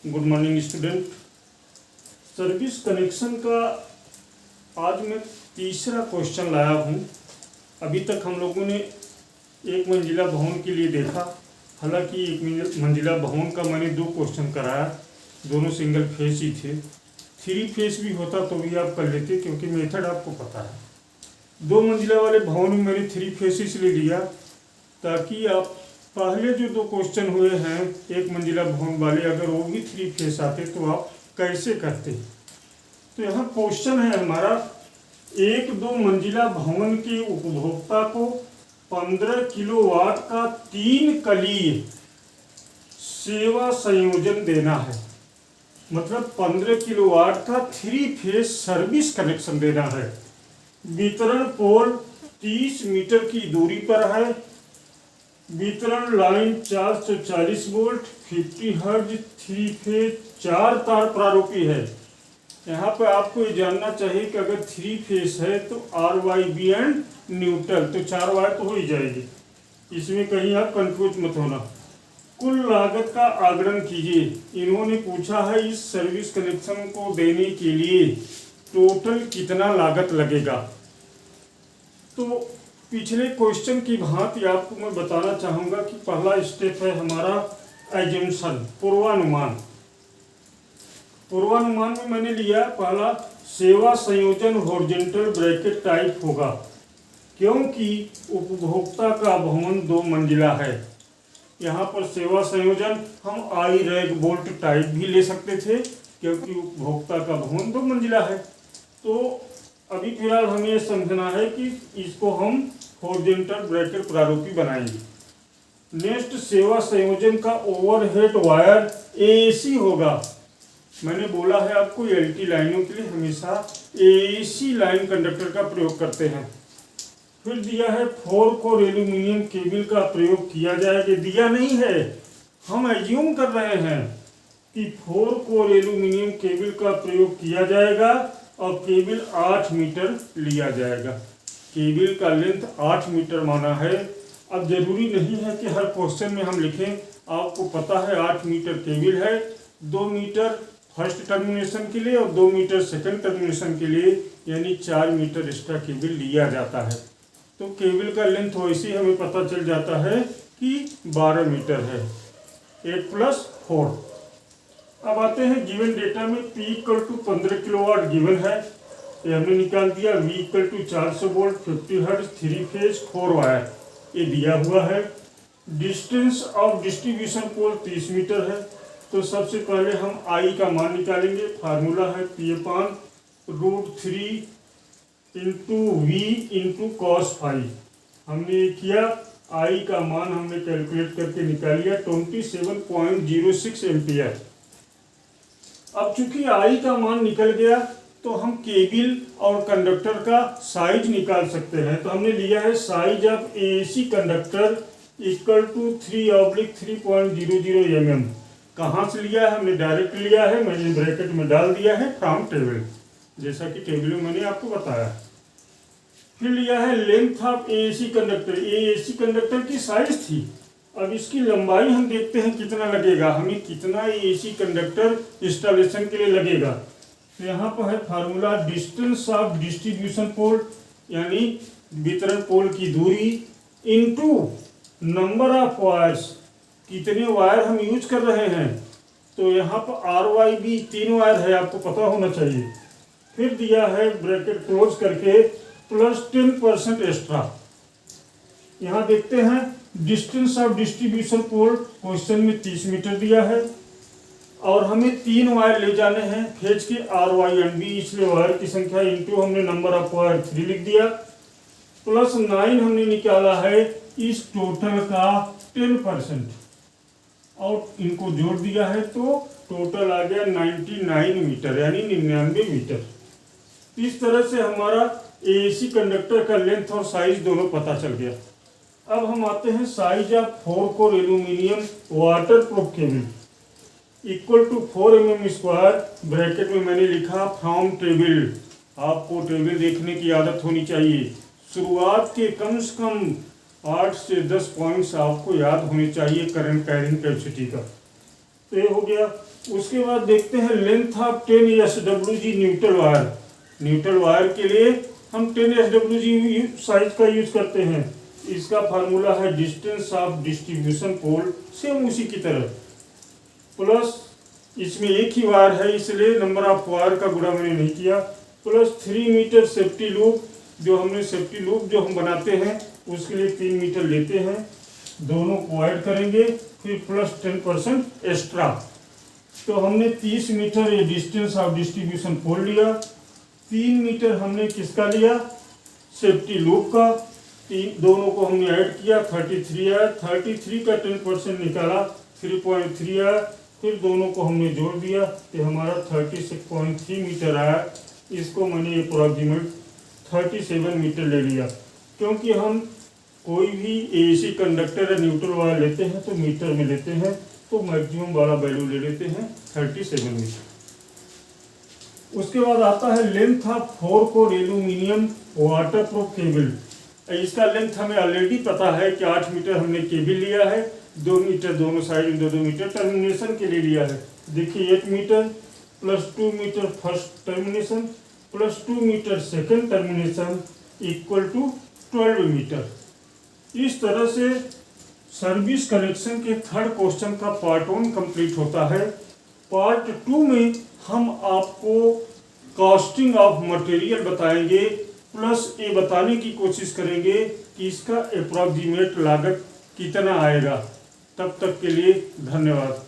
Good morning student. Service connection का आज मैं तीसरा क्वेश्चन लाया हूँ। अभी तक हम लोगों ने एक मंजिला भवन के लिए देखा। हालांकि एक मंजिला भवन का मैंने 2 क्वेश्चन कराया, दोनों सिंगल फेस ही थे। 3 फेस भी होता तो भी आप कर लेते, क्योंकि मेथड आपको पता है। 2 मंजिला वाले भवन में मैंने 3 फेस इसलिए लिया ताकि आप पहले जो 2 क्वेश्चन हुए हैं एक मंजिला भवन वाले, अगर वो भी 3 फेस आते तो आप कैसे करते। तो यहाँ क्वेश्चन है हमारा, 1-2 मंजिला भवन के उपभोक्ता को 15 किलोवाट का 3 कलीय सेवा संयोजन देना है। मतलब 15 किलोवाट का 3 फेस सर्विस कनेक्शन देना है। वितरण पोल 30 मीटर की दूरी पर है। वितरण लाइन 440 वोल्ट 50 हर्ज 3 फेज 4 तार प्रारूपी है। यहाँ पर आपको ये जानना चाहिए कि अगर 3 फेस है तो RYB एंड न्यूट्रल, तो 4 वायर तो हो ही जाएगी, इसमें कहीं आप कंफ्यूज मत होना। कुल लागत का आकलन कीजिए। इन्होंने पूछा है इस सर्विस कनेक्शन को देने के लिए टोटल कितना लागत लगेगा। तो पिछले क्वेश्चन की भांति आपको मैं बताना चाहूँगा कि पहला स्टेप है हमारा एजम्पशन, पूर्वानुमान। पूर्वानुमान में मैंने लिया पहला, सेवा संयोजन हॉरिजॉन्टल ब्रैकेट टाइप होगा, क्योंकि उपभोक्ता का भवन 2 मंजिला है। यहाँ पर सेवा संयोजन हम आई रैक बोल्ट टाइप भी ले सकते थे, क्योंकि उपभोक्ता का भवन 2 मंजिला है। तो अभी फिलहाल हमें यह समझना है कि इसको हम हॉरिजॉन्टल ब्रैकेट प्रारूपी बनाएंगे। नेक्स्ट, सेवा संयोजन का ओवरहेड वायर AAC होगा। मैंने बोला है आपको LT लाइनों के लिए हमेशा AAC लाइन कंडक्टर का प्रयोग करते हैं। फिर दिया है 4 कोर एल्यूमिनियम केबल का प्रयोग किया जाएगा। दिया नहीं है, हम एज्यूम कर रहे हैं कि 4 कोर एल्यूमिनियम केबल का प्रयोग किया जाएगा और केबल 8 मीटर लिया जाएगा। केबल का लेंथ 8 मीटर माना है। अब जरूरी नहीं है कि हर क्वेश्चन में हम लिखें, आपको पता है 8 मीटर केबल है, 2 मीटर फर्स्ट टर्मिनेशन के लिए और 2 मीटर सेकंड टर्मिनेशन के लिए, यानी 4 मीटर एक्स्ट्रा केबल लिया जाता है। तो केबल का लेंथ वैसे ही हमें पता चल जाता है कि 12 मीटर है, 8 + 4। अब आते हैं गिवन डेटा में P = 15 किलोवाट गिवन है, ये हमने निकाल दिया। V = 400 volt 50 hertz 3 phase 4 wire, ये दिया हुआ है। Distance of distribution pole 30 metre है। तो सबसे पहले हम I का मान निकालेंगे। फार्मूला है P/√3 × V × cos φ। हमने ये किया, I का मान हमने कैलकुलेट करके निकाल लिया 27.06 एम्पियर। अब चूंकि I का मान निकल गया तो हम केबल और कंडक्टर का साइज निकाल सकते हैं। तो हमने लिया है size of AAC conductor = 3/3.00 mm। कहाँ से लिया है? हमने डायरेक्ट लिया है, मैंने ब्रैकेट में डाल दिया है फ्रॉम टेबल, जैसा कि टेबल में मैंने आपको बताया। फिर लिया है length of AAC conductor. AAC conductor की साइज थी, अब इसकी लंबाई हम देखते हैं कितना लगेगा, हमें कितना AAC कंडक्टर इंस्टॉलेशन के लिए लगेगा। तो यहाँ पर है फार्मूला, डिस्टेंस ऑफ डिस्ट्रीब्यूशन पोल यानी वितरण पोल की दूरी इनटू नंबर ऑफ वायर्स, कितने वायर हम यूज कर रहे हैं। तो यहाँ पर RYB 3 वायर है, आपको पता होना चाहिए। फिर दिया है ब्रैकेट क्लोज करके +10% एक्स्ट्रा। यहाँ देखते हैं distance of distribution pole question में 30 मीटर दिया है और हमें 3 वायर ले जाने हैं फेज के RYB, इसलिए वायर की संख्या इनटू हमने नंबर ऑफ वायर 3 लिख दिया, +9 हमने निकाला है इस टोटल का 10% और इनको जोड़ दिया है, तो टोटल आ गया 99 मीटर यानी 99 मीटर। इस तरह से हमारा AAC कंडक्टर का लेंथ और साइज दोनों पता चल गया। अब हम आते हैं size of 4 core aluminium water proof cable = 4 mm²। Bracket में मैंने लिखा फ्रॉम टेबल। आपको टेबल देखने की आदत होनी चाहिए। शुरुआत के कम से कम 8 से 10 पॉइंट्स आपको याद होने चाहिए करंट कैरिंग कैपेसिटी का। तो ये हो गया। उसके बाद देखते हैं length of 10 SWG neutral wire. Neutral wire के लिए हम 10 SWG साइज का यूज करते हैं। इसका फार्मूला है distance of distribution pole, same उसी की तरह, प्लस इसमें एक ही वायर है इसलिए नंबर ऑफ वायर का गुणा मैंने नहीं किया, प्लस 3 मीटर सेफ्टी लूप, जो हमने सेफ्टी लूप जो हम बनाते हैं उसके लिए 3 मीटर लेते हैं, दोनों को ऐड करेंगे, फिर प्लस 10% एक्स्ट्रा। तो हमने 30 मीटर ये डिस्टेंस ऑफ डिस्ट्रीब्यूशन पोल लिया, 3 मीटर हमने किसका लिया, सेफ्टी लूप का, दोनों को हमने ऐड किया, 33 आया, 33 का 10% निकाला, 3.3 आया, फिर दोनों को हमने जोड़ दिया तो हमारा 36.3 मीटर आया। इसको मैंने अप्रॉक्सीमेट 37 मीटर ले लिया, क्योंकि हम कोई भी एसी कंडक्टर या न्यूट्रल वायर लेते हैं तो मीटर में लेते हैं, तो मैक्सिमम वाला वैल्यू ले लेते हैं 37 मीटर। उसके बाद आता है length of 4 core aluminium water proof cable. इसका लेंथ हमें ऑलरेडी पता है कि 8 मीटर हमने केबल लिया है, 2 मीटर दोनों साइड में 2 मीटर टर्मिनेशन के लिए लिया है। देखिए 8 metre plus 2 metre first termination plus 2 metre second termination equal to 12 metre. इस तरह से सर्विस कनेक्शन के थर्ड क्वेश्चन का पार्ट 1 कंप्लीट होता है। पार्ट 2 में हम आपको कॉस्टिंग ऑफ मटेरियल बताएंगे, प्लस ये बताने की कोशिश करेंगे कि इसका अप्रॉक्सीमेट लागत कितना आएगा। तब तक के लिए धन्यवाद।